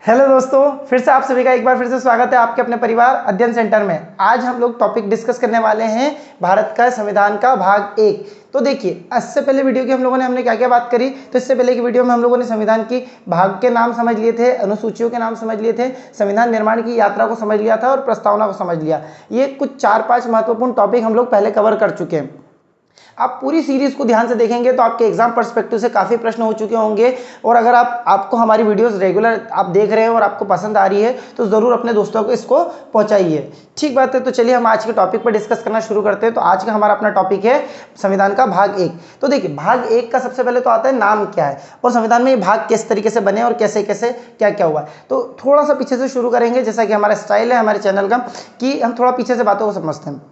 Hello दोस्तों, फिर से आप सभी का एक बार फिर से स्वागत है आपके अपने परिवार अध्ययन सेंटर में। आज हम लोग टॉपिक डिस्कस करने वाले हैं भारत का संविधान का भाग 1। तो देखिए, इससे पहले वीडियो की हमने क्या क्या बात करी। तो इससे पहले की वीडियो में हम लोगों ने संविधान की भाग के नाम समझ लिए थे, अनुसूचियों के नाम समझ लिए थे, संविधान निर्माण की यात्रा को समझ लिया था और प्रस्तावना को समझ लिया। ये कुछ 4-5 महत्वपूर्ण टॉपिक हम लोग पहले कवर कर चुके हैं। आप पूरी सीरीज को ध्यान से देखेंगे तो आपके एग्जाम पर्सपेक्टिव से काफ़ी प्रश्न हो चुके होंगे। और अगर आपको हमारी वीडियोस रेगुलर आप देख रहे हैं और आपको पसंद आ रही है तो ज़रूर अपने दोस्तों को इसको पहुंचाइए। ठीक बात है, तो चलिए हम आज के टॉपिक पर डिस्कस करना शुरू करते हैं। तो आज का हमारा अपना टॉपिक है संविधान का भाग 1। तो देखिए, भाग 1 का सबसे पहले तो आता है नाम क्या है और संविधान में ये भाग किस तरीके से बने और कैसे कैसे क्या क्या हुआ है। तो थोड़ा सा पीछे से शुरू करेंगे, जैसा कि हमारा स्टाइल है हमारे चैनल का कि हम थोड़ा पीछे से बातों को समझते हैं।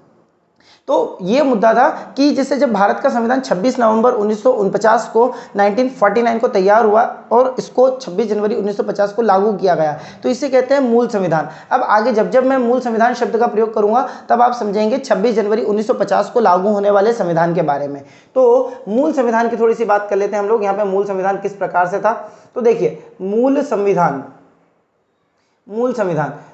तो ये मुद्दा था कि जैसे जब भारत का संविधान 26 नवंबर 1949 को 1949 को तैयार हुआ और इसको 26 जनवरी 1950 को लागू किया गया, तो इसे कहते हैं मूल संविधान। अब आगे जब जब मैं मूल संविधान शब्द का प्रयोग करूंगा तब आप समझेंगे 26 जनवरी 1950 को लागू होने वाले संविधान के बारे में। तो मूल संविधान की थोड़ी सी बात कर लेते हैं हम लोग। यहाँ पे मूल संविधान किस प्रकार से था। तो देखिए, मूल संविधान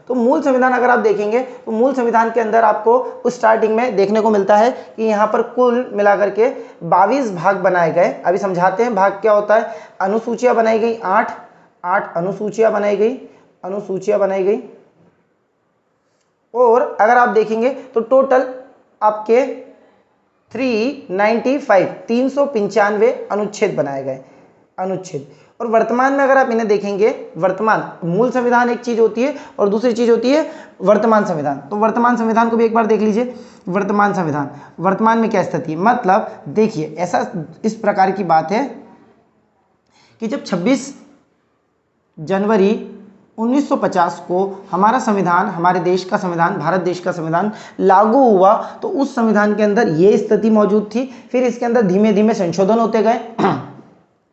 तो मूल संविधान अगर आप देखेंगे तो मूल संविधान के अंदर आपको स्टार्टिंग में देखने को मिलता है कि यहाँ पर कुल मिलाकर के 22 भाग बनाए गए। अभी समझाते हैं भाग क्या होता है। अनुसूचियां बनाई गई 8 अनुसूचियां बनाई गई और अगर आप देखेंगे तो टोटल आपके 395 अनुच्छेद बनाए गए अनुच्छेद। और वर्तमान में अगर आप इन्हें देखेंगे, वर्तमान मूल संविधान एक चीज होती है और दूसरी चीज होती है वर्तमान संविधान। तो वर्तमान संविधान को भी एक बार देख लीजिए। वर्तमान में क्या स्थिति है, मतलब देखिए ऐसा इस प्रकार की बात है कि जब 26 जनवरी 1950 को हमारा संविधान, हमारे देश का संविधान, भारत देश का संविधान लागू हुआ तो उस संविधान के अंदर ये स्थिति मौजूद थी। फिर इसके अंदर धीमे धीमे संशोधन होते गए।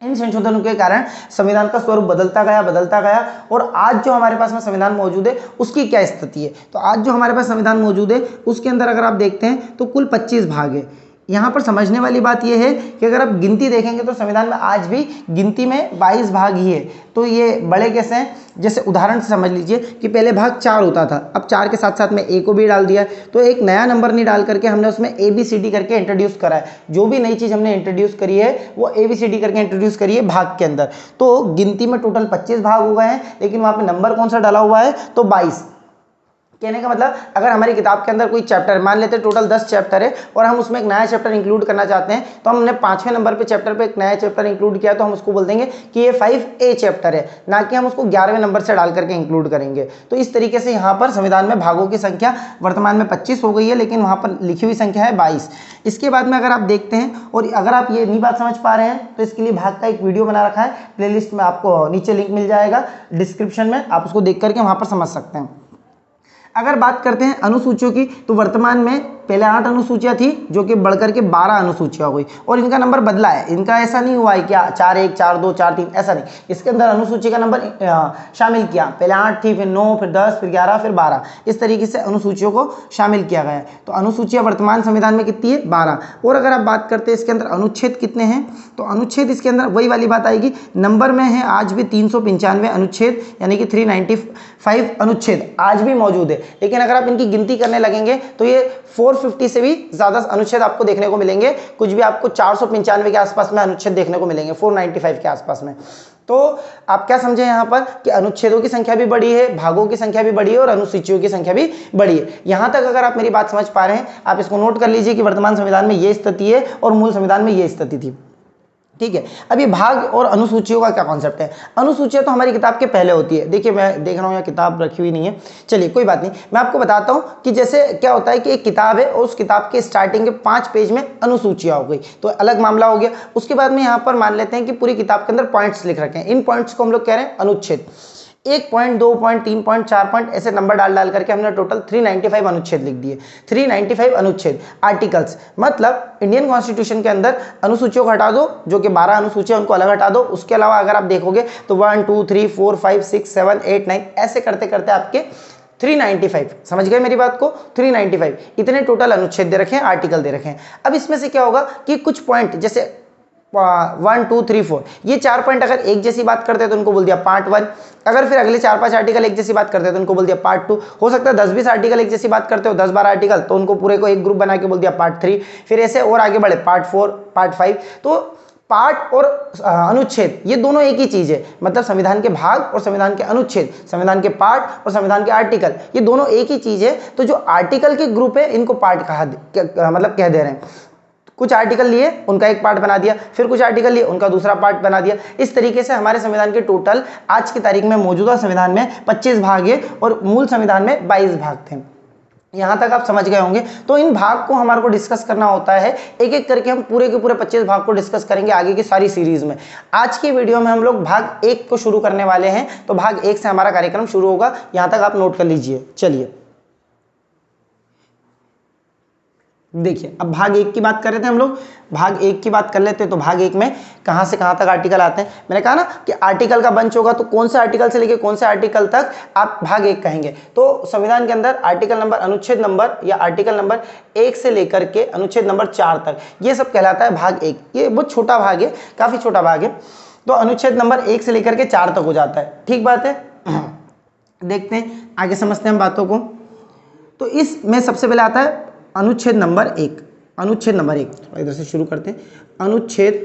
इन संशोधनों के कारण संविधान का स्वरूप बदलता गया और आज जो हमारे पास में संविधान मौजूद है उसकी क्या स्थिति है। तो आज जो हमारे पास संविधान मौजूद है उसके अंदर अगर आप देखते हैं तो कुल 25 भाग है। यहाँ पर समझने वाली बात यह है कि अगर आप गिनती देखेंगे तो संविधान में आज भी गिनती में 22 भाग ही है। तो ये बड़े कैसे हैं, जैसे उदाहरण से समझ लीजिए कि पहले भाग 4 होता था, अब 4 के साथ साथ में ए को भी डाल दिया। तो एक नया नंबर नहीं डाल करके हमने उसमें ABCD करके इंट्रोड्यूस करा है। जो भी नई चीज़ हमने इंट्रोड्यूस करी है वो ABCD करके इंट्रोड्यूस करी है भाग के अंदर। तो गिनती में टोटल 25 भाग हो गए हैं, लेकिन वहाँ पर नंबर कौन सा डाला हुआ है, तो 22। कहने का मतलब अगर हमारी किताब के अंदर कोई चैप्टर, मान लेते हैं टोटल 10 चैप्टर है और हम उसमें एक नया चैप्टर इंक्लूड करना चाहते हैं, तो हमने 5वें नंबर पे चैप्टर पे एक नया चैप्टर इंक्लूड किया तो हम उसको बोल देंगे कि ये 5A चैप्टर है, ना कि हम उसको 11वें नंबर से डाल करके इंक्लूड करेंगे। तो इस तरीके से यहाँ पर संविधान में भागों की संख्या वर्तमान में 25 हो गई है, लेकिन वहाँ पर लिखी हुई संख्या है 22। इसके बाद में अगर आप देखते हैं और अगर आप ये नहीं बात समझ पा रहे हैं तो इसके लिए भाग का एक वीडियो बना रखा है, प्लेलिस्ट में आपको नीचे लिंक मिल जाएगा डिस्क्रिप्शन में, आप उसको देख करके वहाँ पर समझ सकते हैं। अगर बात करते हैं अनुसूचियों की तो वर्तमान में पहले 8 अनुसूचियां थी जो कि बढ़कर के 12 अनुसूचियां हो गई और इनका नंबर बदला है। इनका ऐसा नहीं हुआ है क्या 4-1, 4-2, 4-3, ऐसा नहीं। इसके अंदर अनुसूची का नंबर शामिल किया। पहले 8 थी, फिर 9, फिर 10, फिर 11, फिर 12, इस तरीके से अनुसूचियों को शामिल किया गया है। तो अनुसूचियां वर्तमान संविधान में कितनी है, 12। और अगर आप बात करते हैं इसके अंदर अनुच्छेद कितने हैं, तो अनुच्छेद इसके अंदर वही वाली बात आएगी, नंबर में है आज भी 395 अनुच्छेद, यानी कि 395 अनुच्छेद आज भी मौजूद है। लेकिन अगर आप इनकी गिनती करने लगेंगे तो ये 450 से भी ज्यादा अनुच्छेद आपको देखने को मिलेंगे। कुछ भी आपको 495 के आसपास में अनुच्छेद देखने को मिलेंगे, 495 के आसपास में। तो आप क्या समझे यहाँ पर कि अनुच्छेदों की संख्या भी बड़ी है, भागों की संख्या भी बड़ी है और अनुसूचियों की संख्या भी बड़ी है। यहां तक अगर आप मेरी बात समझ पा रहे हैं, आप इसको नोट कर लीजिए कि वर्तमान संविधान में ये स्थिति है और मूल संविधान में ये स्थिति थी। ठीक है, अब ये भाग और अनुसूचियों का क्या कॉन्सेप्ट है। अनुसूचियां तो हमारी किताब के पहले होती है। देखिए मैं देख रहा हूँ यहाँ किताब रखी हुई नहीं है, चलिए कोई बात नहीं, मैं आपको बताता हूँ कि जैसे क्या होता है कि एक किताब है और उस किताब के स्टार्टिंग के 5 पेज में अनुसूचियां हो गई तो अलग मामला हो गया। उसके बाद में यहाँ पर मान लेते हैं कि पूरी किताब के अंदर पॉइंट्स लिख रखे हैं, इन पॉइंट्स को हम लोग कह रहे हैं अनुच्छेद। 1 पॉइंट, 2 पॉइंट, 3 पॉइंट, 4 पॉइंट ऐसे नंबर डाल करके हमने टोटल 395 अनुच्छेद लिख दिए। 395 अनुच्छेद आर्टिकल्स, मतलब इंडियन कॉन्स्टिट्यूशन के अंदर अनुसूचियों को हटा दो, जो कि 12 अनुसूचियां उनको अलग हटा दो। उसके अलावा अगर आप देखोगे तो 1, 2, 3, 4, 5, 6, 7, 8, 9 ऐसे करते करते आपके 395, समझ गए मेरी बात को, 395 इतने टोटल अनुच्छेद दे रखे हैं, आर्टिकल दे रखे हैं। अब इसमें से क्या होगा कि कुछ पॉइंट, जैसे 1 2 3 4 ये 4 पॉइंट अगर एक जैसी बात करते हैं तो उनको बोल दिया पार्ट 1। अगर फिर अगले 4-5 आर्टिकल एक जैसी बात करते हैं तो उनको बोल दिया पार्ट 2। हो सकता है 10-20 आर्टिकल एक जैसी बात करते हो, 10-12 आर्टिकल, तो उनको पूरे को एक ग्रुप बना के बोल दिया पार्ट 3। फिर ऐसे और आगे बढ़े पार्ट 4, पार्ट 5। तो पार्ट और अनुच्छेद ये दोनों एक ही चीज है, मतलब संविधान के भाग और संविधान के अनुच्छेद, संविधान के पार्ट और संविधान के आर्टिकल, ये दोनों एक ही चीज है। तो जो आर्टिकल के ग्रुप है इनको पार्ट मतलब कह दे रहे हैं। कुछ आर्टिकल लिए उनका एक पार्ट बना दिया, फिर कुछ आर्टिकल लिए उनका दूसरा पार्ट बना दिया। इस तरीके से हमारे संविधान के टोटल आज की तारीख में मौजूदा संविधान में 25 भाग है और मूल संविधान में 22 भाग थे। यहां तक आप समझ गए होंगे। तो इन भाग को हमारे को डिस्कस करना होता है, एक एक करके हम पूरे के पूरे 25 भाग को डिस्कस करेंगे आगे की सारी सीरीज में। आज की वीडियो में हम लोग भाग 1 को शुरू करने वाले हैं, तो भाग 1 से हमारा कार्यक्रम शुरू होगा। यहां तक आप नोट कर लीजिए। चलिए देखिए, अब भाग 1 की बात कर रहे थे हम लोग, भाग 1 की बात कर लेते हैं। तो भाग 1 में कहां से कहां तक आर्टिकल आते हैं। मैंने कहा ना कि आर्टिकल का बंच होगा, तो कौन से आर्टिकल से लेके कौन से आर्टिकल तक आप भाग 1 कहेंगे। तो संविधान के अंदर आर्टिकल नंबर, अनुच्छेद नंबर या आर्टिकल नंबर 1 से लेकर के अनुच्छेद नंबर 4 तक, ये सब कहलाता है भाग 1। ये बहुत छोटा भाग है, काफी छोटा भाग है। तो अनुच्छेद नंबर 1 से लेकर के 4 तक हो जाता है। ठीक बात है, देखते हैं आगे, समझते हैं हम बातों को। तो इसमें सबसे पहले आता है अनुच्छेद नंबर 1। अनुच्छेद नंबर 1 इधर से शुरू करते हैं। अनुच्छेद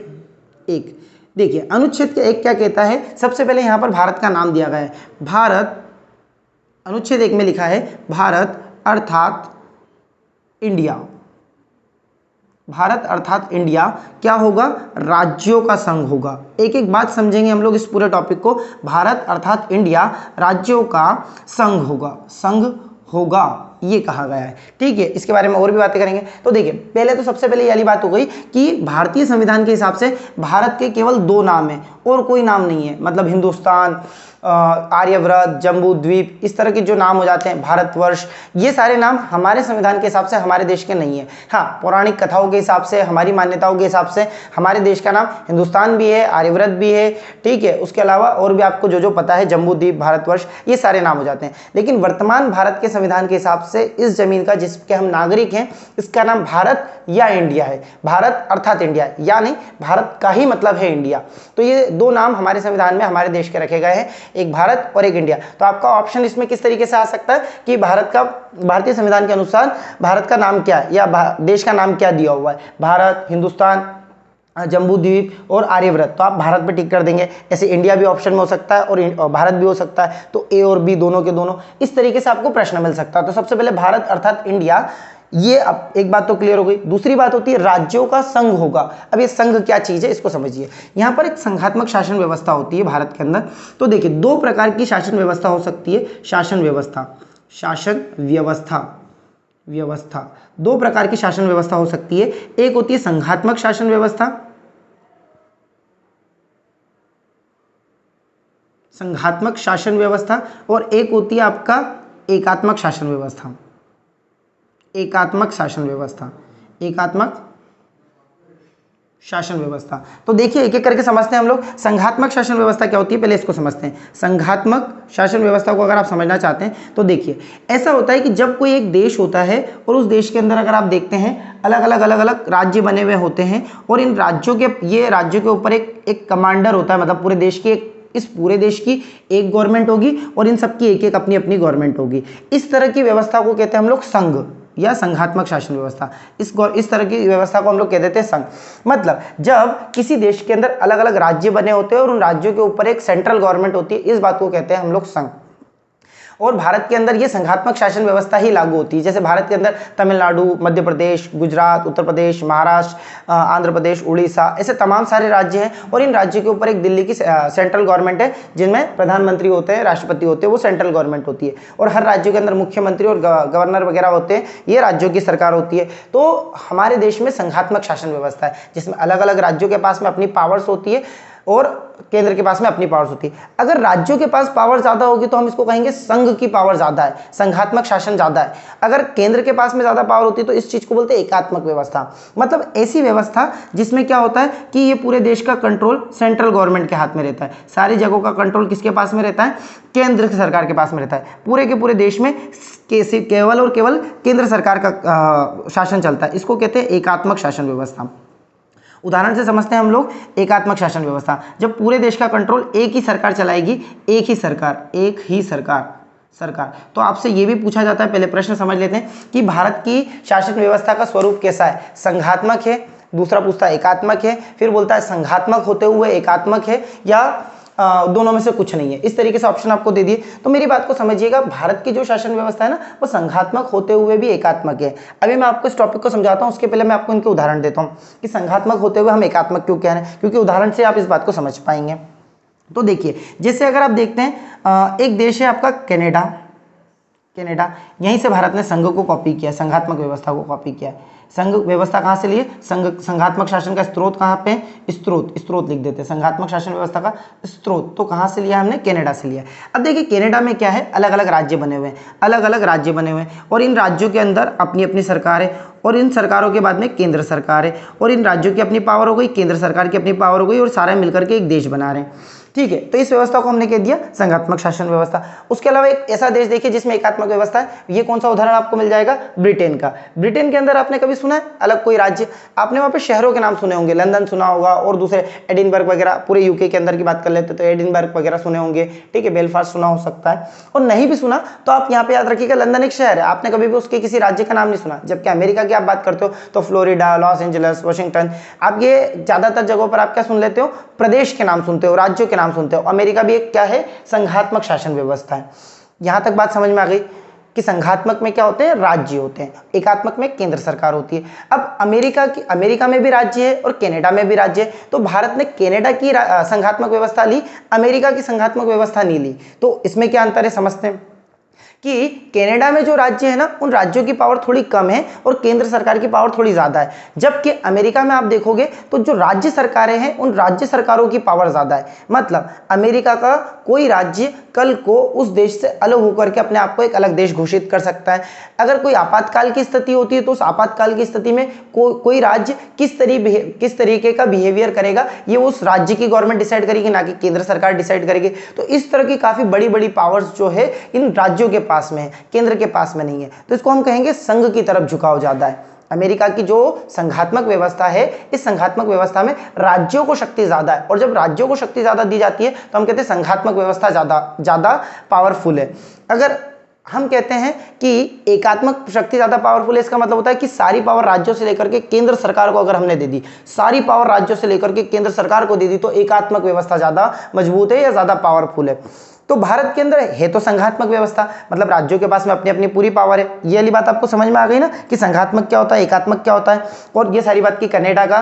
1, देखिए अनुच्छेद 1 क्या कहता है। सबसे पहले यहां पर भारत का नाम दिया गया है, भारत। अनुच्छेद 1 में लिखा है भारत अर्थात इंडिया। भारत अर्थात इंडिया क्या होगा, राज्यों का संघ होगा। एक एक बात समझेंगे हम लोग इस पूरे टॉपिक को। भारत अर्थात इंडिया राज्यों का संघ होगा, संघ होगा ये कहा गया है। ठीक है, इसके बारे में और भी बातें करेंगे। तो देखिए, पहले तो सबसे पहले ये वाली बात हो गई कि भारतीय संविधान के हिसाब से भारत के केवल 2 नाम हैं और कोई नाम नहीं है। मतलब हिंदुस्तान, आर्यव्रत, जम्बू द्वीप, इस तरह के जो नाम हो जाते हैं, भारतवर्ष, ये सारे नाम हमारे संविधान के हिसाब से हमारे देश के नहीं है। हाँ, पौराणिक कथाओं के हिसाब से, हमारी मान्यताओं के हिसाब से हमारे देश का नाम हिंदुस्तान भी है, आर्यव्रत भी है। ठीक है, उसके अलावा और भी आपको जो जो पता है, जम्बू द्वीप, भारतवर्ष, ये सारे नाम हो जाते हैं। लेकिन वर्तमान भारत के संविधान के हिसाब से इस जमीन का जिसके हम नागरिक हैं, इसका नाम भारत या इंडिया है। भारत अर्थात इंडिया, यानी भारत का ही मतलब है इंडिया। तो ये 2 नाम हमारे संविधान में हमारे देश के रखे गए हैं, एक भारत और एक इंडिया। तो आपका ऑप्शन इसमें किस तरीके से आ सकता है कि भारत का, भारतीय संविधान के अनुसार भारत का नाम क्या है या देश का नाम क्या दिया हुआ है, भारत, हिंदुस्तान, जम्बू द्वीप और आर्यव्रत। तो आप भारत पे टिक कर देंगे। ऐसे इंडिया भी ऑप्शन में हो सकता है और भारत भी हो सकता है। तो ए और बी दोनों के दोनों, इस तरीके से आपको प्रश्न मिल सकता है। तो सबसे पहले भारत अर्थात इंडिया, ये अब एक बात तो क्लियर हो गई। दूसरी बात होती है राज्यों का संघ होगा। अब ये संघ क्या चीज है इसको समझिए। यहां पर एक संघात्मक शासन व्यवस्था होती है भारत के अंदर। तो देखिए, 2 प्रकार की शासन व्यवस्था हो सकती है। शासन व्यवस्था, शासन व्यवस्था, व्यवस्था 2 प्रकार की शासन व्यवस्था हो सकती है। एक होती है संघात्मक शासन व्यवस्था, संघात्मक शासन व्यवस्था, और एक होती है आपका एकात्मक शासन व्यवस्था। एकात्मक शासन व्यवस्था, एकात्मक शासन व्यवस्था। तो देखिए, एक एक करके समझते हैं हम लोग। संघात्मक शासन व्यवस्था क्या होती है, पहले इसको समझते हैं। संघात्मक शासन व्यवस्था को अगर आप समझना चाहते हैं तो देखिए, ऐसा होता है कि जब कोई एक देश होता है और उस देश के अंदर अगर आप देखते हैं अलग अलग राज्य बने हुए होते हैं, और इन राज्यों के ऊपर एक कमांडर होता है। मतलब पूरे देश की इस पूरे देश की एक गवर्नमेंट होगी और इन सबकी एक एक अपनी अपनी गवर्नमेंट होगी। इस तरह की व्यवस्था को कहते हैं हम लोग संघ या संघात्मक शासन व्यवस्था। इस तरह की व्यवस्था को हम लोग कह देते हैं संघ। मतलब जब किसी देश के अंदर अलग अलग राज्य बने होते हैं और उन राज्यों के ऊपर एक सेंट्रल गवर्नमेंट होती है, इस बात को कहते हैं हम लोग संघ। और भारत के अंदर ये संघात्मक शासन व्यवस्था ही लागू होती है। जैसे भारत के अंदर तमिलनाडु, मध्य प्रदेश, गुजरात, उत्तर प्रदेश, महाराष्ट्र, आंध्र प्रदेश, उड़ीसा, ऐसे तमाम सारे राज्य हैं और इन राज्यों के ऊपर एक दिल्ली की सेंट्रल गवर्नमेंट है, जिनमें प्रधानमंत्री होते हैं, राष्ट्रपति होते हैं, वो सेंट्रल गवर्नमेंट होती है। और हर राज्यों के अंदर मुख्यमंत्री और गवर्नर वगैरह होते हैं, ये राज्यों की सरकार होती है। तो हमारे देश में संघात्मक शासन व्यवस्था है, जिसमें अलग अलग राज्यों के पास में अपनी पावर्स होती है और केंद्र के पास में अपनी पावर्स होती है। अगर राज्यों के पास पावर ज्यादा होगी तो हम इसको कहेंगे संघ की पावर ज्यादा है, संघात्मक शासन ज्यादा है। अगर केंद्र के पास में ज्यादा पावर होती है तो इस चीज को बोलते हैं एकात्मक व्यवस्था। मतलब ऐसी व्यवस्था जिसमें क्या होता है कि ये पूरे देश का कंट्रोल सेंट्रल गवर्नमेंट के हाथ में रहता है। सारी जगहों का कंट्रोल किसके पास में रहता है, केंद्र सरकार के पास में रहता है। पूरे के पूरे देश में केवल और केवल केंद्र सरकार का शासन चलता है। इसको कहते हैं एकात्मक शासन व्यवस्था। उदाहरण से समझते हैं हम लोग एकात्मक शासन व्यवस्था, जब पूरे देश का कंट्रोल एक ही सरकार चलाएगी, एक ही सरकार। तो आपसे ये भी पूछा जाता है, पहले प्रश्न समझ लेते हैं कि भारत की शासन व्यवस्था का स्वरूप कैसा है, संघात्मक है, दूसरा पूछता है एकात्मक है, फिर बोलता है संघात्मक होते हुए एकात्मक है, या दोनों में से कुछ नहीं है। इस तरीके से ऑप्शन आपको दे दिए। तो मेरी बात को समझिएगा, भारत की जो शासन व्यवस्था है ना, वो संघात्मक होते हुए भी एकात्मक है। अभी मैं आपको इस टॉपिक को समझाता हूं, उसके पहले मैं आपको इनके उदाहरण देता हूं कि संघात्मक होते हुए हम एकात्मक क्यों कह रहे हैं, क्योंकि उदाहरण से आप इस बात को समझ पाएंगे। तो देखिए, जैसे अगर आप देखते हैं एक देश है आपका कनाडा, यहीं से भारत ने संघ को कॉपी किया, संघात्मक व्यवस्था को कॉपी किया। संघ व्यवस्था कहाँ से लिए, संघात्मक शासन का स्रोत कहाँ पे, स्रोत लिख देते हैं, संघात्मक शासन व्यवस्था का स्रोत तो कहाँ से लिया हमने, कनाडा से लिया। अब देखिए कनाडा में क्या है, अलग अलग राज्य बने हुए हैं, और इन राज्यों के अंदर अपनी अपनी सरकार है, और इन सरकारों के बाद में केंद्र सरकार है, और इन राज्यों की अपनी पावर हो गई, केंद्र सरकार की अपनी पावर हो गई, और सारे मिलकर के एक देश बना रहे हैं। ठीक है, तो इस व्यवस्था को हमने कह दिया संघात्मक शासन व्यवस्था। उसके अलावा एक ऐसा देश देखिए जिसमें एकात्मक व्यवस्था है, ये कौन सा उदाहरण आपको मिल जाएगा, ब्रिटेन का। ब्रिटेन के अंदर आपने कभी सुना है अलग कोई राज्य, आपने वहां पे शहरों के नाम सुने होंगे, लंदन सुना होगा, और दूसरे एडिनबर्ग वगैरह, पूरे यूके के अंदर की बात कर लेते तो एडिनबर्ग वगैरह सुने होंगे, ठीक है, बेलफास्ट सुना हो सकता है, और नहीं भी सुना तो आप यहाँ पे याद रखिएगा लंदन एक शहर है, आपने कभी भी उसके किसी राज्य का नाम नहीं सुना। जबकि अमेरिका की आप बात करते हो तो फ्लोरिडा, लॉस एंजल्स, वाशिंगटन, आप ये ज्यादातर जगहों पर आप क्या सुन लेते हो, प्रदेश के नाम सुनते हो, राज्यों के नाम सुनते हो। अमेरिका भी एक क्या है, संघात्मक शासन व्यवस्था है। यहां तक बात समझ में आ गई कि संघात्मक में क्या होते हैं, राज्य होते हैं, एकात्मक में केंद्र सरकार होती है। अब अमेरिका में भी राज्य है और कनाडा में भी राज्य है, तो भारत ने कनाडा की संघात्मक व्यवस्था ली, अमेरिका की संघात्मक व्यवस्था नहीं ली। तो इसमें क्या अंतर है समझते हैं कि कनाडा में जो राज्य है ना, उन राज्यों की पावर थोड़ी कम है और केंद्र सरकार की पावर थोड़ी ज्यादा है। जबकि अमेरिका में आप देखोगे तो जो राज्य सरकारें हैं, उन राज्य सरकारों की पावर ज्यादा है। मतलब अमेरिका का कोई राज्य कल को उस देश से अलग होकर के अपने आप को एक अलग देश घोषित कर सकता है। अगर कोई आपातकाल की स्थिति होती है तो उस आपातकाल की स्थिति में कोई राज्य किस तरीके का बिहेवियर करेगा, ये उस राज्य की गवर्नमेंट डिसाइड करेगी, ना कि केंद्र सरकार डिसाइड करेगी। तो इस तरह की काफी बड़ी बड़ी पावर्स जो है इन राज्यों के पास में है, केंद्र के पास में नहीं है। तो इसको हम कहेंगे संघ की तरफ झुकाव ज्यादा है। अमेरिका की जो संघात्मक व्यवस्था है, इस संघात्मक व्यवस्था में राज्यों को शक्ति ज्यादा है, और जब राज्यों को शक्ति ज्यादा दी जाती है तो हम कहते हैं संघात्मक व्यवस्था ज्यादा पावरफुल है। अगर हम कहते हैं कि एकात्मक शक्ति ज्यादा पावरफुल है, इसका मतलब होता है कि सारी पावर राज्यों से लेकर के केंद्र सरकार को अगर हमने दे दी, सारी पावर राज्यों से लेकर के केंद्र सरकार को दे दी, तो एकात्मक व्यवस्था ज्यादा मजबूत है या ज्यादा पावरफुल है। तो भारत के अंदर है तो संघात्मक व्यवस्था, मतलब राज्यों के पास में अपनी अपनी पूरी पावर है। ये वाली बात आपको समझ में आ गई ना कि संघात्मक क्या होता है, एकात्मक क्या होता है। और ये सारी बात की कनाडा का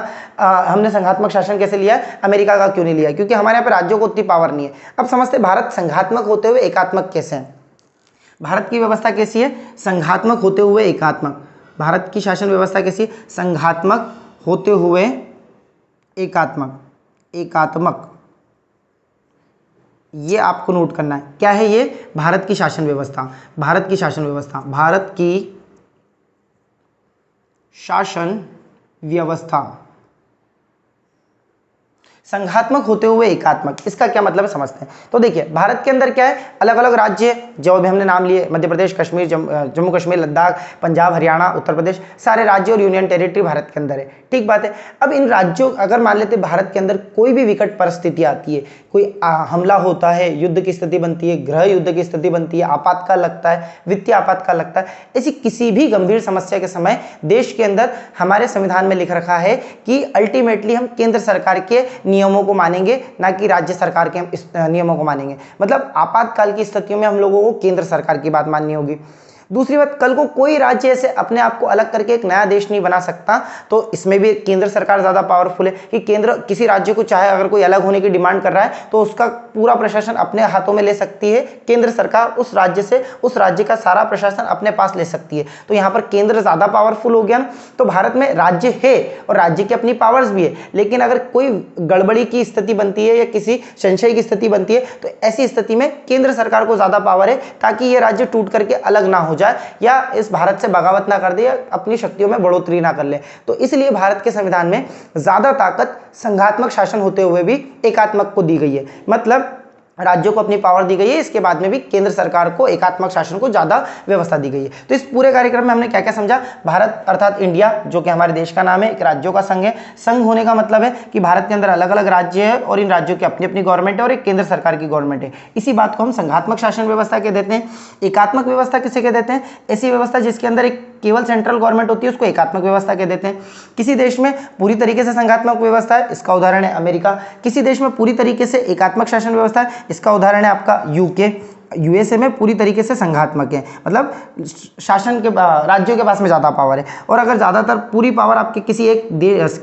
हमने संघात्मक शासन कैसे लिया है, अमेरिका का क्यों नहीं लिया, क्योंकि हमारे यहाँ पे राज्यों को उतनी पावर नहीं है। अब समझते भारत संघात्मक होते हुए एकात्मक कैसे है। भारत की व्यवस्था कैसी है, संघात्मक होते हुए एकात्मक। भारत की शासन व्यवस्था कैसी है, संघात्मक होते हुए एकात्मक। ये आपको नोट करना है, क्या है ये, भारत की शासन व्यवस्था। भारत की शासन व्यवस्था संघात्मक होते हुए एकात्मक, इसका क्या मतलब है समझते हैं। तो देखिए भारत के अंदर क्या है, अलग अलग राज्य जो अभी हमने नाम लिए, मध्य प्रदेश, कश्मीर, जम्मू कश्मीर, लद्दाख, पंजाब, हरियाणा, उत्तर प्रदेश, सारे राज्य और यूनियन टेरिटरी भारत के अंदर है। ठीक बात है। अब इन राज्यों, अगर मान लेते भारत के अंदर कोई भी विकट परिस्थिति आती है, कोई हमला होता है, युद्ध की स्थिति बनती है, गृह युद्ध की स्थिति बनती है, आपातकाल लगता है, वित्तीय आपातकाल लगता है, ऐसी किसी भी गंभीर समस्या के समय देश के अंदर हमारे संविधान में लिख रखा है कि अल्टीमेटली हम केंद्र सरकार के नियमों को मानेंगे, ना कि राज्य सरकार के हम इस नियमों को मानेंगे। मतलब आपातकाल की स्थितियों में हम लोगों को केंद्र सरकार की बात माननी होगी। दूसरी बात, कल को कोई राज्य ऐसे अपने आप को अलग करके एक नया देश नहीं बना सकता, तो इसमें भी केंद्र सरकार ज्यादा पावरफुल है कि केंद्र किसी राज्य को चाहे अगर कोई अलग होने की डिमांड कर रहा है तो उसका पूरा प्रशासन अपने हाथों में ले सकती है। केंद्र सरकार उस राज्य से उस राज्य का सारा प्रशासन अपने पास ले सकती है। तो यहाँ पर केंद्र ज्यादा पावरफुल हो गया ना। तो भारत में राज्य है और राज्य की अपनी पावर्स भी है, लेकिन अगर कोई गड़बड़ी की स्थिति बनती है या किसी संशय की स्थिति बनती है तो ऐसी स्थिति में केंद्र सरकार को ज्यादा पावर है, ताकि ये राज्य टूट करके अलग ना हो जाए या इस भारत से बगावत ना कर दे या अपनी शक्तियों में बढ़ोतरी ना कर ले। तो इसलिए भारत के संविधान में ज्यादा ताकत संघात्मक शासन होते हुए भी एकात्मक को दी गई है। मतलब राज्यों को अपनी पावर दी गई है, इसके बाद में भी केंद्र सरकार को एकात्मक शासन को ज़्यादा व्यवस्था दी गई है। तो इस पूरे कार्यक्रम में हमने क्या क्या समझा। भारत अर्थात इंडिया जो कि हमारे देश का नाम है, एक राज्यों का संघ है। संघ होने का मतलब है कि भारत के अंदर अलग अलग राज्य है और इन राज्यों की अपनी अपनी गवर्नमेंट है और एक केंद्र सरकार की गवर्नमेंट है। इसी बात को हम संघात्मक शासन व्यवस्था कह देते हैं। एकात्मक व्यवस्था किसे कह देते हैं? ऐसी व्यवस्था जिसके अंदर एक केवल सेंट्रल गवर्नमेंट होती है उसको एकात्मक व्यवस्था कह देते हैं। किसी देश में पूरी तरीके से संघात्मक व्यवस्था है, इसका उदाहरण है अमेरिका। किसी देश में पूरी तरीके से एकात्मक शासन व्यवस्था है, इसका उदाहरण है आपका यूके। यूएसए में पूरी तरीके से संघात्मक है, मतलब शासन के राज्यों के पास में ज़्यादा पावर है। और अगर ज़्यादातर पूरी पावर आपके किसी एक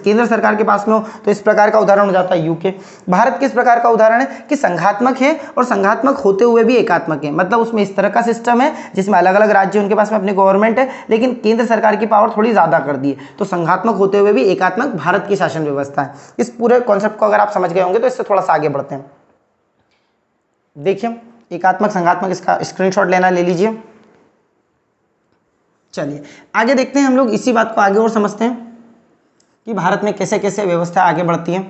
केंद्र सरकार के पास में हो तो इस प्रकार का उदाहरण हो जाता है यूके। भारत किस प्रकार का उदाहरण है कि संघात्मक है और संघात्मक होते हुए भी एकात्मक है, मतलब उसमें इस तरह का सिस्टम है जिसमें अलग अलग राज्य उनके पास में अपनी गवर्नमेंट है लेकिन केंद्र सरकार की पावर थोड़ी ज़्यादा कर दी है। तो संघात्मक होते हुए भी एकात्मक भारत की शासन व्यवस्था है। इस पूरे कॉन्सेप्ट को अगर आप समझ गए होंगे तो इससे थोड़ा सा आगे बढ़ते हैं। देखिए एकात्मक संघात्मक, इसका स्क्रीनशॉट लेना ले लीजिए। चलिए आगे देखते हैं, हम लोग इसी बात को आगे और समझते हैं कि भारत में कैसे कैसे व्यवस्था आगे बढ़ती है।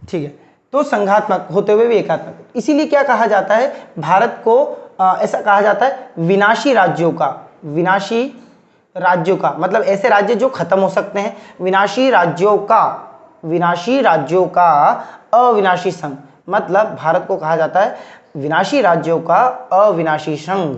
ठीक है, तो संघात्मक होते हुए भी एकात्मक, इसीलिए क्या कहा जाता है भारत को, ऐसा कहा जाता है विनाशी राज्यों का। विनाशी राज्यों का मतलब ऐसे राज्य जो खत्म हो सकते हैं। विनाशी राज्यों का, विनाशी राज्यों का अविनाशी संघ, मतलब भारत को कहा जाता है विनाशी राज्यों का अविनाशी संघ,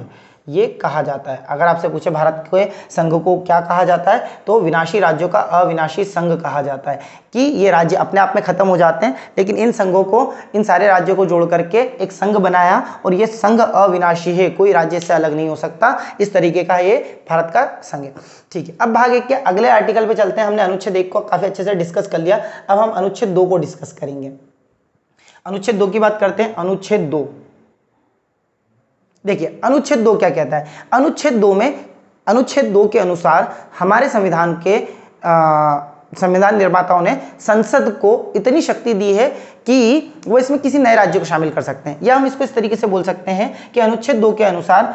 ये कहा जाता है। अगर आपसे पूछे भारत के संघ को क्या कहा जाता है तो विनाशी राज्यों का अविनाशी संघ कहा जाता है कि ये राज्य अपने आप में खत्म हो जाते हैं लेकिन इन संघों को, इन सारे राज्यों को जोड़ करके एक संघ बनाया और ये संघ अविनाशी है, कोई राज्य से अलग नहीं हो सकता। इस तरीके का ये भारत का संघ है। ठीक है, अब भाग 1 के अगले आर्टिकल पे चलते हैं। हमने अनुच्छेद 1 को काफी अच्छे से डिस्कस कर लिया, अब हम अनुच्छेद 2 को डिस्कस करेंगे। अनुच्छेद 2 की बात करते हैं। अनुच्छेद 2, देखिए अनुच्छेद 2 क्या कहता है। अनुच्छेद 2 में, अनुच्छेद 2 के अनुसार हमारे संविधान के संविधान निर्माताओं ने संसद को इतनी शक्ति दी है कि वो इसमें किसी नए राज्य को शामिल कर सकते हैं, या हम इसको इस तरीके से बोल सकते हैं कि अनुच्छेद 2 के अनुसार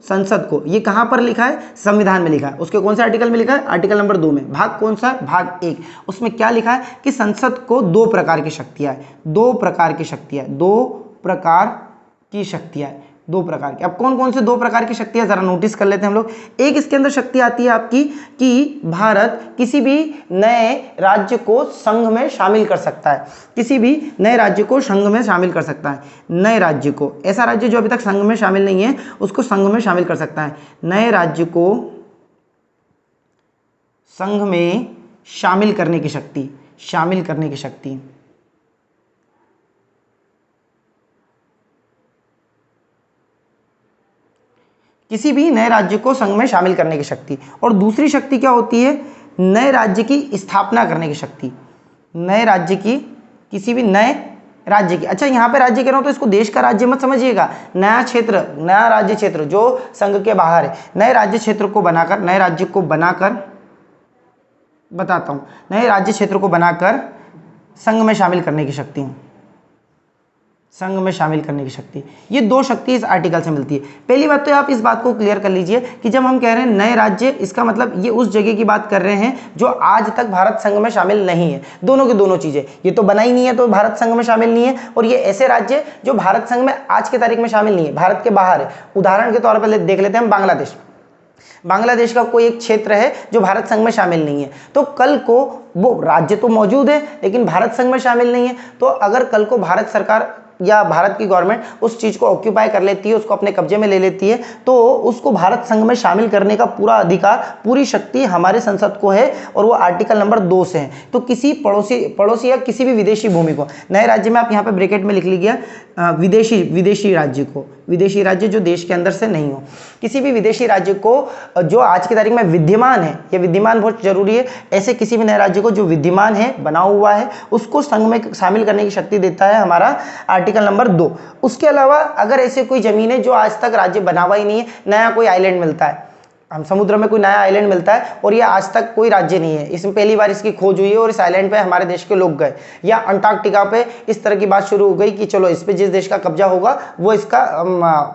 संसद को ये कहां पर लिखा है? संविधान में लिखा है। उसके कौन से आर्टिकल में लिखा है? आर्टिकल नंबर 2 में। भाग कौन सा है? भाग 1। उसमें क्या लिखा है कि संसद को 2 प्रकार की शक्तियां है, 2 प्रकार की शक्तियां, 2 प्रकार की शक्तियां है, 2 प्रकार की। अब कौन कौन से 2 प्रकार की शक्तियां जरा नोटिस कर लेते हैं हम लोग। एक इसके अंदर शक्ति आती है आपकी कि भारत किसी भी नए राज्य को संघ में शामिल कर सकता है, किसी भी नए राज्य को संघ में शामिल कर सकता है। नए राज्य को, ऐसा राज्य जो अभी तक संघ में शामिल नहीं है उसको संघ में शामिल कर सकता है। नए राज्य को संघ में शामिल करने की शक्ति, शामिल करने की शक्ति। किसी भी नए राज्य को संघ में शामिल करने की शक्ति। और दूसरी शक्ति क्या होती है? नए राज्य की स्थापना करने की शक्ति। नए राज्य की, किसी भी नए राज्य की, अच्छा यहाँ पे राज्य कह रहा हूं तो इसको देश का राज्य मत समझिएगा, नया क्षेत्र, नया राज्य क्षेत्र जो संघ के बाहर है, नए राज्य क्षेत्र को बनाकर, नए राज्य को बनाकर, बताता हूं, नए राज्य क्षेत्र को बनाकर संघ में शामिल करने की शक्ति, संघ में शामिल करने की शक्ति। ये 2 शक्ति इस आर्टिकल से मिलती है। पहली बात तो आप इस बात को क्लियर कर लीजिए कि जब हम कह रहे हैं नए राज्य, इसका मतलब ये उस जगह की बात कर रहे हैं जो आज तक भारत संघ में शामिल नहीं है। दोनों की दोनों चीजें, ये तो बना ही नहीं है तो भारत संघ में शामिल नहीं है, और ये ऐसे राज्य जो भारत संघ में आज की तारीख में शामिल नहीं है, भारत के बाहर है। उदाहरण के तौर पर देख लेते हैं हम बांग्लादेश। बांग्लादेश का कोई एक क्षेत्र है जो भारत संघ में शामिल नहीं है, तो कल को वो राज्य तो मौजूद है लेकिन भारत संघ में शामिल नहीं है, तो अगर कल को भारत सरकार या भारत की गवर्नमेंट उस चीज को ऑक्यूपाई कर लेती है, उसको अपने कब्जे में ले लेती है, तो उसको भारत संघ में शामिल करने का पूरा अधिकार, पूरी शक्ति हमारे संसद को है, और वो आर्टिकल नंबर 2 से है। तो किसी पड़ोसी या किसी भी विदेशी भूमि को, नए राज्य में आप यहाँ पे ब्रैकेट में लिख लीजिए विदेशी राज्य को, विदेशी राज्य जो देश के अंदर से नहीं हो, किसी भी विदेशी राज्य को जो आज की तारीख में विद्यमान है, ये विद्यमान बहुत जरूरी है, ऐसे किसी भी नए राज्य को जो विद्यमान है, बना हुआ है, उसको संघ में शामिल करने की शक्ति देता है हमारा आर्टिकल नंबर 2। उसके अलावा अगर ऐसे कोई जमीन है जो आज तक राज्य बना हुआ ही नहीं है, नया कोई आइलैंड मिलता है, हम समुद्र में कोई नया आइलैंड मिलता है और ये आज तक कोई राज्य नहीं है, इसमें पहली बार इसकी खोज हुई है और इस आइलैंड पे हमारे देश के लोग गए। या अंटार्कटिका पे इस तरह की बात शुरू हो गई कि चलो इस पे जिस देश का कब्जा होगा वो इसका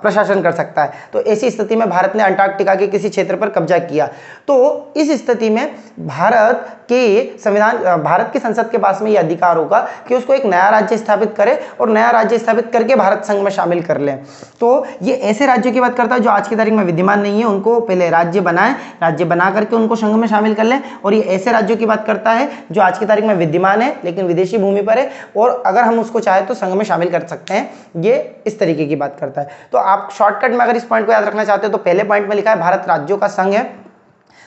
प्रशासन कर सकता है। तो ऐसी स्थिति में भारत ने अंटार्कटिका के किसी क्षेत्र पर कब्जा किया। तो इस स्थिति में भारत के संविधान, भारत की संसद के पास में यह अधिकार होगा कि उसको एक नया राज्य स्थापित करे और नया राज्य स्थापित करके भारत संघ में शामिल कर ले। तो ये ऐसे राज्यों की बात करता है जो आज की तारीख में विद्यमान नहीं है, उनको पहले राज्य बनाए, राज्य बना करके उनको संघ में शामिल कर लें। और ये ऐसे राज्यों की बात करता है जो आज की तारीख में विद्यमान है लेकिन विदेशी भूमि पर है और अगर हम उसको चाहे तो संघ में शामिल कर सकते हैं। ये इस तरीके की बात करता है। तो आप शॉर्टकट में अगर इस पॉइंट को याद रखना चाहते हो तो पहले पॉइंट में लिखा है भारत राज्यों का संघ है,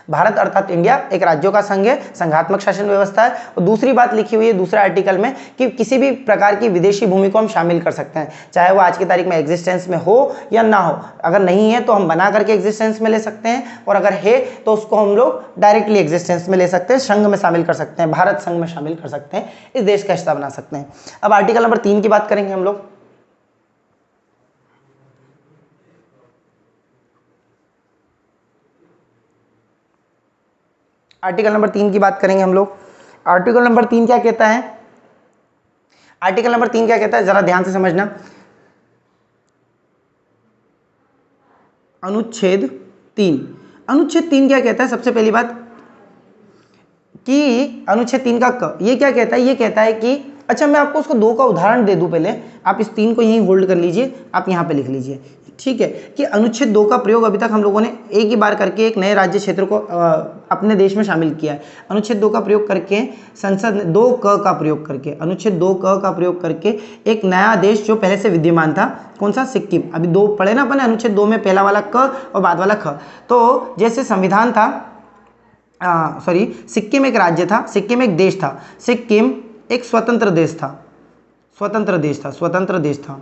भारत अर्थात इंडिया एक राज्यों का संघ है, संघात्मक शासन व्यवस्था है। और दूसरी बात लिखी हुई है दूसरे आर्टिकल में कि किसी भी प्रकार की विदेशी भूमि को हम शामिल कर सकते हैं, चाहे वो आज की तारीख में एग्जिस्टेंस में हो या ना हो। अगर नहीं है तो हम बना करके एग्जिस्टेंस में ले सकते हैं और अगर है तो उसको हम लोग डायरेक्टली एग्जिस्टेंस में ले सकते हैं, संघ में शामिल कर सकते हैं, भारत संघ में शामिल कर सकते हैं, इस देश का हिस्सा बना सकते हैं। अब आर्टिकल नंबर 3 की बात करेंगे हम लोग। आर्टिकल नंबर 3 की बात करेंगे हम लोग। आर्टिकल नंबर 3 क्या कहता है? आर्टिकल नंबर 3 क्या कहता है जरा ध्यान से समझना। अनुच्छेद 3, अनुच्छेद 3 क्या कहता है? सबसे पहली बात कि अनुच्छेद 3 का क ये क्या कहता है? ये कहता है कि अच्छा मैं आपको उसको 2 का उदाहरण दे दूं। पहले आप इस 3 को यहीं होल्ड कर लीजिए, आप यहां पे लिख लीजिए, ठीक है, कि अनुच्छेद 2 का प्रयोग अभी तक हम लोगों ने एक ही बार करके एक नए राज्य क्षेत्र को अपने देश में शामिल किया है। अनुच्छेद 2 का प्रयोग करके संसद ने 2 क का प्रयोग करके, अनुच्छेद 2 क का प्रयोग करके एक नया देश जो पहले से विद्यमान था, कौन सा? सिक्किम। अभी 2 पढ़े ना अपन अनुच्छेद 2 में, पहला वाला क और बाद वाला ख। तो जैसे संविधान था, सिक्किम एक राज्य था, सिक्किम एक देश था, सिक्किम एक स्वतंत्र देश था, स्वतंत्र देश था, स्वतंत्र देश था।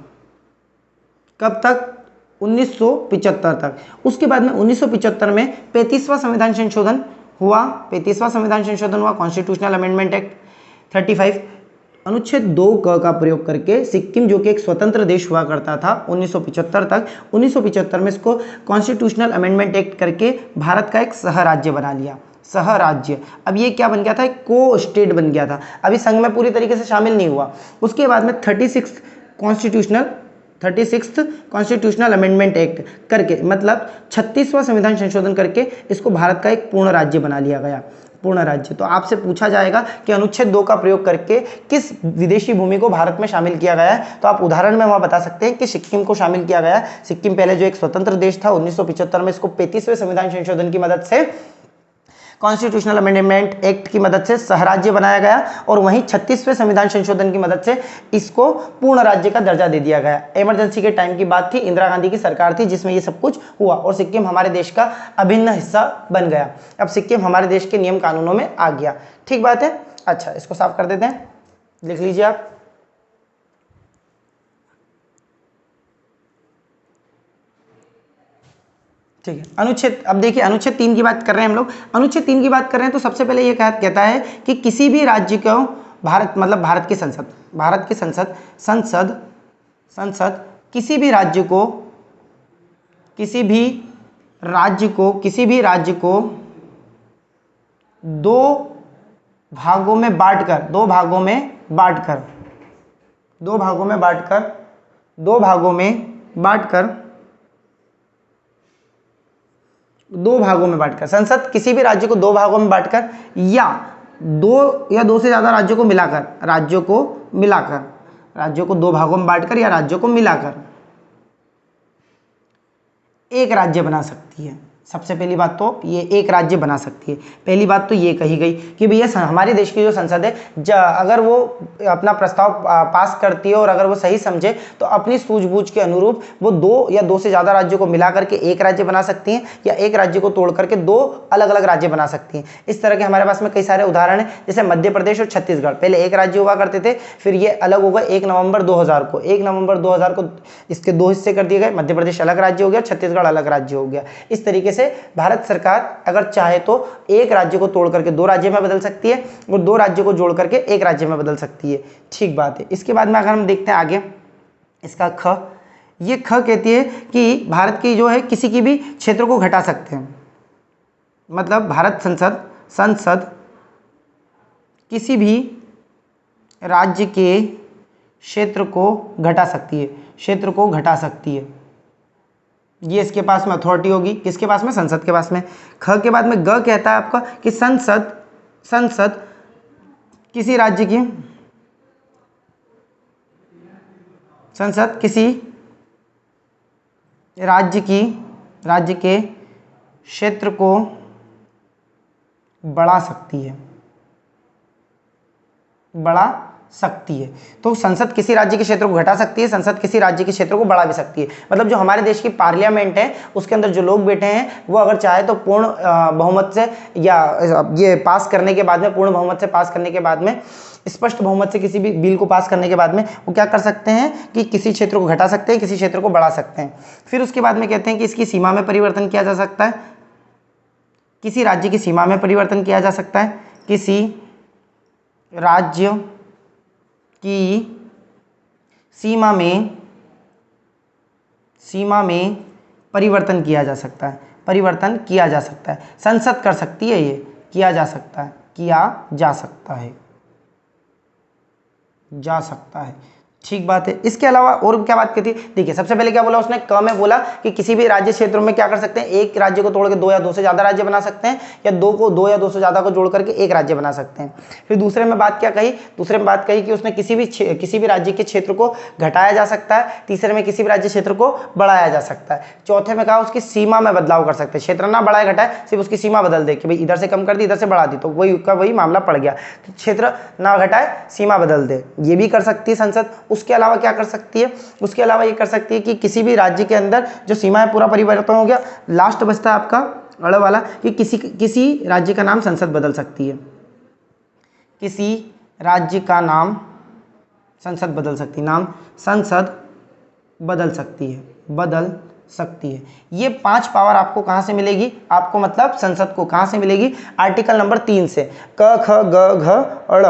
कब तक? 1975 तक। उसके बाद में 1975 में 35वां संविधान संशोधन हुआ, 35वां संविधान संशोधन हुआ, कॉन्स्टिट्यूशनल अमेंडमेंट एक्ट 35। अनुच्छेद 2 क का प्रयोग करके सिक्किम जो कि एक स्वतंत्र देश हुआ करता था 1975 तक, 1975 में इसको कॉन्स्टिट्यूशनल अमेंडमेंट एक्ट करके भारत का एक सह राज्य बना लिया, सह राज्य। अब ये क्या बन गया था? को स्टेट बन गया था, अभी संघ में पूरी तरीके से शामिल नहीं हुआ। उसके बाद में 36th कॉन्स्टिट्यूशनल अमेंडमेंट एक्ट करके, मतलब 36वां संविधान संशोधन करके इसको भारत का एक पूर्ण राज्य बना लिया गया, पूर्ण राज्य। तो आपसे पूछा जाएगा कि अनुच्छेद 2 का प्रयोग करके किस विदेशी भूमि को भारत में शामिल किया गया है, तो आप उदाहरण में वहां बता सकते हैं कि सिक्किम को शामिल किया गया है। सिक्किम पहले जो एक स्वतंत्र देश था, 1975 में इसको 35वें संविधान संशोधन की मदद से, कॉन्स्टिट्यूशनल अमेंडमेंट एक्ट की मदद से सहराज्य बनाया गया और वहीं 36वें संविधान संशोधन की मदद से इसको पूर्ण राज्य का दर्जा दे दिया गया। इमरजेंसी के टाइम की बात थी, इंदिरा गांधी की सरकार थी जिसमें ये सब कुछ हुआ और सिक्किम हमारे देश का अभिन्न हिस्सा बन गया। अब सिक्किम हमारे देश के नियम कानूनों में आ गया, ठीक बात है। अच्छा, इसको साफ कर देते हैं, लिख लीजिए आप। ठीक है, अनुच्छेद, अब देखिए अनुच्छेद 3 की बात कर रहे हैं हम लोग। अनुच्छेद 3 की बात कर रहे हैं तो सबसे पहले ये कहता है कि किसी भी राज्य को भारत, मतलब भारत की संसद, भारत की संसद किसी भी राज्य को, किसी भी राज्य को 2 भागों में बांटकर, 2 भागों में बांटकर, 2 भागों में बांटकर, 2 भागों में बांटकर, 2 भागों में बांटकर, संसद किसी भी राज्य को 2 भागों में बांटकर या 2 से ज्यादा राज्यों को मिलाकर, राज्यों को 2 भागों में बांटकर या राज्यों को मिलाकर एक राज्य बना सकती है। सबसे पहली बात तो ये एक राज्य बना सकती है। पहली बात तो ये कही गई कि भैया हमारे देश की जो संसद है, अगर वो अपना प्रस्ताव पास करती है और अगर वो सही समझे तो अपनी सूझबूझ के अनुरूप वो 2 या 2 से ज़्यादा राज्यों को मिला करके एक राज्य बना सकती हैं या एक राज्य को तोड़ करके 2 अलग अलग राज्य बना सकती हैं। इस तरह के हमारे पास में कई सारे उदाहरण हैं, जैसे मध्य प्रदेश और छत्तीसगढ़ पहले एक राज्य हुआ करते थे, फिर ये अलग हो गए 1 नवंबर 2000 को, 1 नवंबर 2000 को इसके 2 हिस्से कर दिए गए, मध्य प्रदेश अलग राज्य हो गया, छत्तीसगढ़ अलग राज्य हो गया। इस तरीके से भारत सरकार अगर चाहे तो एक राज्य को तोड़ करके 2 राज्य में बदल सकती है और 2 राज्यों को जोड़ करके एक राज्य में बदल सकती है, ठीक बात है। इसके बाद में अगर हम देखते हैं आगे इसका ख, ये ख कहती है कि भारत की जो है किसी की भी क्षेत्र को घटा सकते हैं, मतलब भारत संसद किसी भी राज्य के क्षेत्र को घटा सकती है, क्षेत्र को घटा सकती है। ये इसके पास में अथॉरिटी होगी, किसके पास में? संसद के पास में। ख के बाद में ग कहता है आपका कि संसद किसी राज्य की, संसद किसी राज्य के क्षेत्र को बढ़ा सकती है, बढ़ा सकती है। तो संसद किसी राज्य के क्षेत्र को घटा सकती है, संसद किसी राज्य के क्षेत्र को बढ़ा भी सकती है। मतलब जो हमारे देश की पार्लियामेंट है उसके अंदर जो लोग बैठे हैं वो अगर चाहे तो पूर्ण बहुमत से, या ये पास करने के बाद में, पूर्ण बहुमत से पास करने के बाद में, स्पष्ट बहुमत से किसी भी बिल को पास करने के बाद में वो क्या कर सकते हैं कि किसी क्षेत्र को घटा सकते हैं, किसी क्षेत्र को बढ़ा सकते हैं। फिर उसके बाद में कहते हैं कि इसकी सीमा में परिवर्तन किया जा सकता है, किसी राज्य की सीमा में परिवर्तन किया जा सकता है, किसी राज्य की सीमा में परिवर्तन किया जा सकता है, परिवर्तन किया जा सकता है। संसद कर सकती है, ये किया जा सकता है, किया जा सकता है, जा सकता है। ठीक बात है। इसके अलावा और क्या बात कहती है? देखिए सबसे पहले क्या बोला उसने, क में बोला कि किसी भी राज्य क्षेत्र में क्या कर सकते हैं, एक राज्य को तोड़ के दो या दो से ज्यादा राज्य बना सकते हैं, या दो या दो से ज्यादा को जोड़ करके एक राज्य बना सकते हैं। फिर दूसरे में बात क्या कही? दूसरे में बात कही कि उसने किसी भी राज्य के क्षेत्र को घटाया जा सकता है। तीसरे में किसी भी राज्य क्षेत्र को बढ़ाया जा सकता है। चौथे में कहा उसकी सीमा में बदलाव कर सकते हैं, क्षेत्र ना बढ़ाए घटाए, सिर्फ उसकी सीमा बदल दे कि भाई इधर से कम कर दी, इधर से बढ़ा दी, तो वही का वही मामला पड़ गया। तो क्षेत्र ना घटाए, सीमा बदल दे, ये भी कर सकती है संसद। उसके अलावा क्या कर सकती है? उसके अलावा ये कर सकती है कि किसी भी राज्य के अंदर जो सीमा है पूरा परिवर्तन हो गया। लास्ट बचता है आपका अड़ वाला कि किसी राज्य का नाम संसद बदल सकती है, किसी राज्य का नाम संसद बदल सकती है, नाम संसद बदल सकती है, बदल सकती है। ये 5 पावर आपको कहां से मिलेगी? आपको मतलब संसद को कहां से मिलेगी? आर्टिकल नंबर 3 से। क ख ग घ अड़,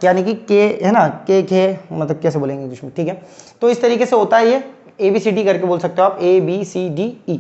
यानी कि के है ना, के मतलब कैसे बोलेंगे इंग्लिश में, ठीक है। तो इस तरीके से होता है ये, ABCD करके बोल सकते हो आप, ABCDE,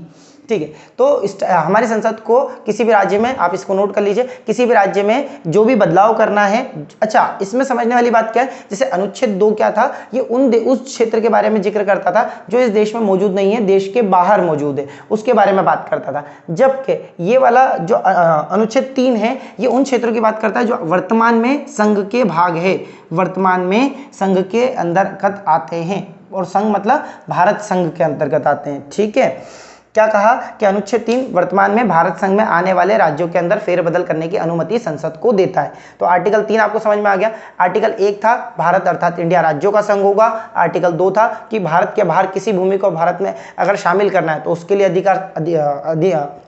ठीक है। तो हमारी संसद को किसी भी राज्य में, आप इसको नोट कर लीजिए, किसी भी राज्य में जो भी बदलाव करना है। अच्छा, इसमें समझने वाली बात क्या है, जैसे अनुच्छेद 2 क्या था, ये उस क्षेत्र के बारे में जिक्र करता था जो इस देश में मौजूद नहीं है, देश के बाहर मौजूद है, उसके बारे में बात करता था। जबकि ये वाला जो अनुच्छेद 3 है, ये उन क्षेत्रों की बात करता है जो वर्तमान में संघ के भाग है, वर्तमान में संघ के अंतर्गत आते हैं, और संघ मतलब भारत संघ के अंतर्गत आते हैं, ठीक है। क्या कहा कि अनुच्छेद 3 वर्तमान में भारत संघ में आने वाले राज्यों के अंदर फेरबदल करने की अनुमति संसद को देता है। तो आर्टिकल 3 आपको समझ में आ गया। आर्टिकल 1 था भारत अर्थात इंडिया राज्यों का संघ होगा। आर्टिकल 2 था कि भारत के बाहर किसी भूमि को भारत में अगर शामिल करना है तो उसके लिए अधिकार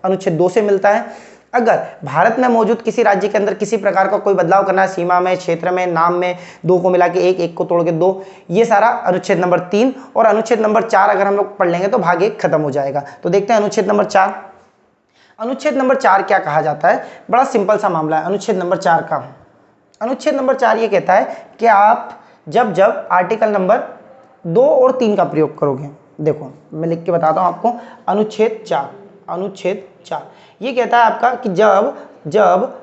अनुच्छेद 2 से मिलता है। अगर भारत में मौजूद किसी राज्य के अंदर किसी प्रकार का कोई बदलाव करना है, सीमा में, क्षेत्र में, नाम में, 2 को मिला के 1, 1 को तोड़ के 2, ये सारा अनुच्छेद नंबर 3। और अनुच्छेद नंबर 4 अगर हम लोग पढ़ लेंगे तो भाग 1 खत्म हो जाएगा। तो देखते हैं अनुच्छेद नंबर 4। अनुच्छेद नंबर 4 क्या कहा जाता है? बड़ा सिंपल सा मामला है अनुच्छेद नंबर 4 का। अनुच्छेद नंबर 4 ये कहता है कि आप जब आर्टिकल नंबर 2 और 3 का प्रयोग करोगे, देखो मैं लिख के बताता हूं आपको। अनुच्छेद 4 ये कहता है आपका कि जब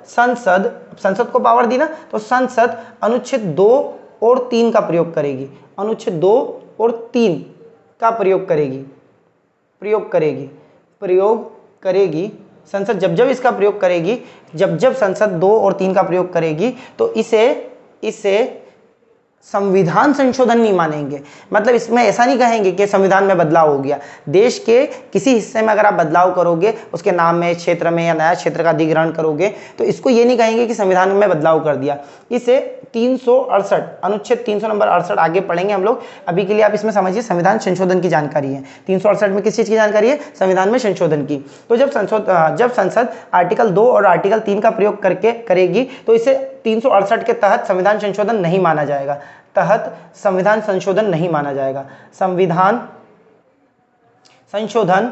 संसद को पावर दी ना, तो संसद अनुच्छेद 2 और 3 का प्रयोग करेगी, अनुच्छेद 2 और 3 का प्रयोग करेगी संसद। जब इसका प्रयोग करेगी, जब संसद 2 और 3 का प्रयोग करेगी, तो इसे संविधान संशोधन नहीं मानेंगे। मतलब इसमें ऐसा नहीं कहेंगे कि संविधान में बदलाव हो गया। देश के किसी हिस्से में अगर आप बदलाव करोगे, उसके नाम में, क्षेत्र में, या नया क्षेत्र का अधिग्रहण करोगे, तो इसको ये नहीं कहेंगे कि संविधान में बदलाव कर दिया। इसे 368 अनुच्छेद 300 नंबर 68 आगे पढ़ेंगे हम लोग। अभी के लिए आप इसमें समझिए संविधान संशोधन की जानकारी है। 368 में किस चीज की जानकारी है? संविधान में संशोधन की। तो जब संसद आर्टिकल 2 और आर्टिकल 3 का प्रयोग करेगी, तो इसे 368 के तहत संविधान संशोधन नहीं माना जाएगा। संविधान संशोधन नहीं माना जाएगा। संविधान संशोधन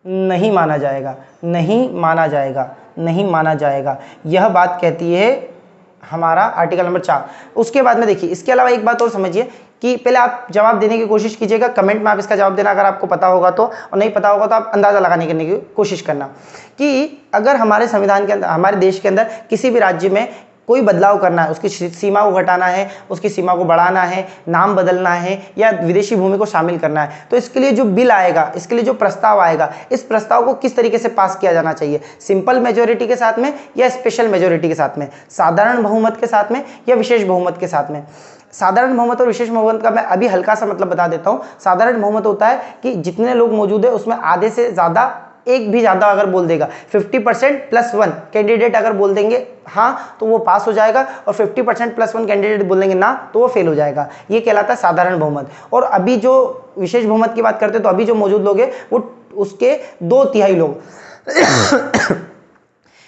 नहीं माना जाएगा। यह बात कहती है हमारा आर्टिकल नंबर 4। उसके बाद में देखिए, इसके अलावा एक बात और समझिए कि पहले आप जवाब देने की कोशिश कीजिएगा, कमेंट में आप इसका जवाब देना अगर आपको पता होगा तो, और नहीं पता होगा तो आप अंदाजा लगाने की कोशिश करना कि अगर हमारे संविधान के अंदर, हमारे देश के अंदर किसी भी राज्य में कोई बदलाव करना है, उसकी सीमा को घटाना है, उसकी सीमा को बढ़ाना है, नाम बदलना है या विदेशी भूमि को शामिल करना है, तो इसके लिए जो बिल आएगा, इसके लिए जो प्रस्ताव आएगा, इस प्रस्ताव को किस तरीके से पास किया जाना चाहिए, सिंपल मेजोरिटी के साथ में या स्पेशल मेजोरिटी के साथ में, साधारण बहुमत के साथ में या विशेष बहुमत के साथ में। साधारण बहुमत और विशेष बहुमत का मैं अभी हल्का सा मतलब बता देता हूं। साधारण बहुमत होता है कि जितने लोग मौजूद है उसमें आधे से ज्यादा, एक भी ज्यादा अगर बोल देगा, 50% + 1 कैंडिडेट अगर बोल देंगे हाँ तो वो पास हो जाएगा, और 50% + 1 कैंडिडेट बोल देंगे ना तो वो फेल हो जाएगा। ये कहलाता है साधारण बहुमत। और अभी जो विशेष बहुमत की बात करते हैं तो अभी जो मौजूद लोग हैं वो उसके 2/3 लोग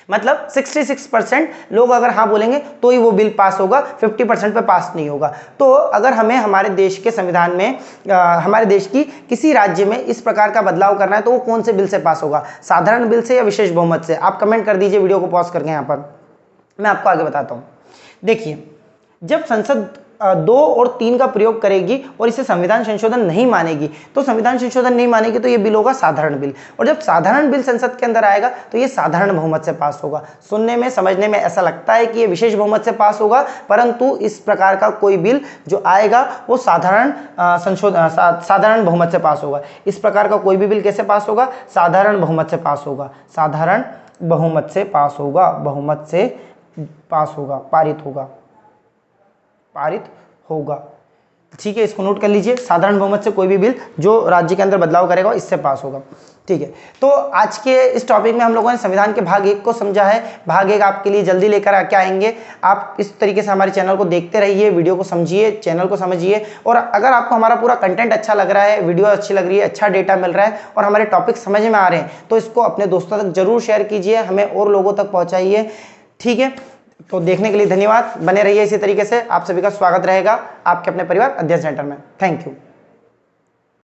मतलब 66% लोग अगर हाँ बोलेंगे तो ही वो बिल पास होगा, 50% पे पास नहीं होगा। तो अगर हमें हमारे देश के संविधान में हमारे देश की किसी राज्य में इस प्रकार का बदलाव करना है तो वो कौन से बिल से पास होगा, साधारण बिल से या विशेष बहुमत से? आप कमेंट कर दीजिए वीडियो को पॉज करके। यहाँ पर मैं आपको आगे बताता हूँ। देखिए, जब संसद 2 और 3 का प्रयोग करेगी और इसे संविधान संशोधन नहीं मानेगी, तो संविधान संशोधन नहीं मानेगी तो ये बिल होगा साधारण बिल। और जब साधारण बिल संसद के अंदर आएगा तो ये साधारण बहुमत से पास होगा। सुनने में समझने में ऐसा लगता है कि ये विशेष बहुमत से पास होगा, परंतु इस प्रकार का कोई बिल जो आएगा वो साधारण बहुमत से पास होगा। इस प्रकार का कोई भी बिल कैसे पास होगा? साधारण बहुमत से पास होगा, साधारण बहुमत से पास होगा, बहुमत से पास होगा, पारित होगा। ठीक है, इसको नोट कर लीजिए। साधारण बहुमत से कोई भी बिल जो राज्य के अंदर बदलाव करेगा इससे पास होगा। ठीक है, तो आज के इस टॉपिक में हम लोगों ने संविधान के भाग 1 को समझा है। भाग 1 आपके लिए जल्दी लेकर आके आएंगे। आप इस तरीके से हमारे चैनल को देखते रहिए, वीडियो को समझिए, चैनल को समझिए। और अगर आपको हमारा पूरा कंटेंट अच्छा लग रहा है, वीडियो अच्छी लग रही है, अच्छा डेटा मिल रहा है और हमारे टॉपिक समझ में आ रहे हैं, तो इसको अपने दोस्तों तक जरूर शेयर कीजिए, हमें और लोगों तक पहुँचाइए। ठीक है, तो देखने के लिए धन्यवाद। बने रहिए इसी तरीके से। आप सभी का स्वागत रहेगा आपके अपने परिवार अध्ययन सेंटर में। Thank you.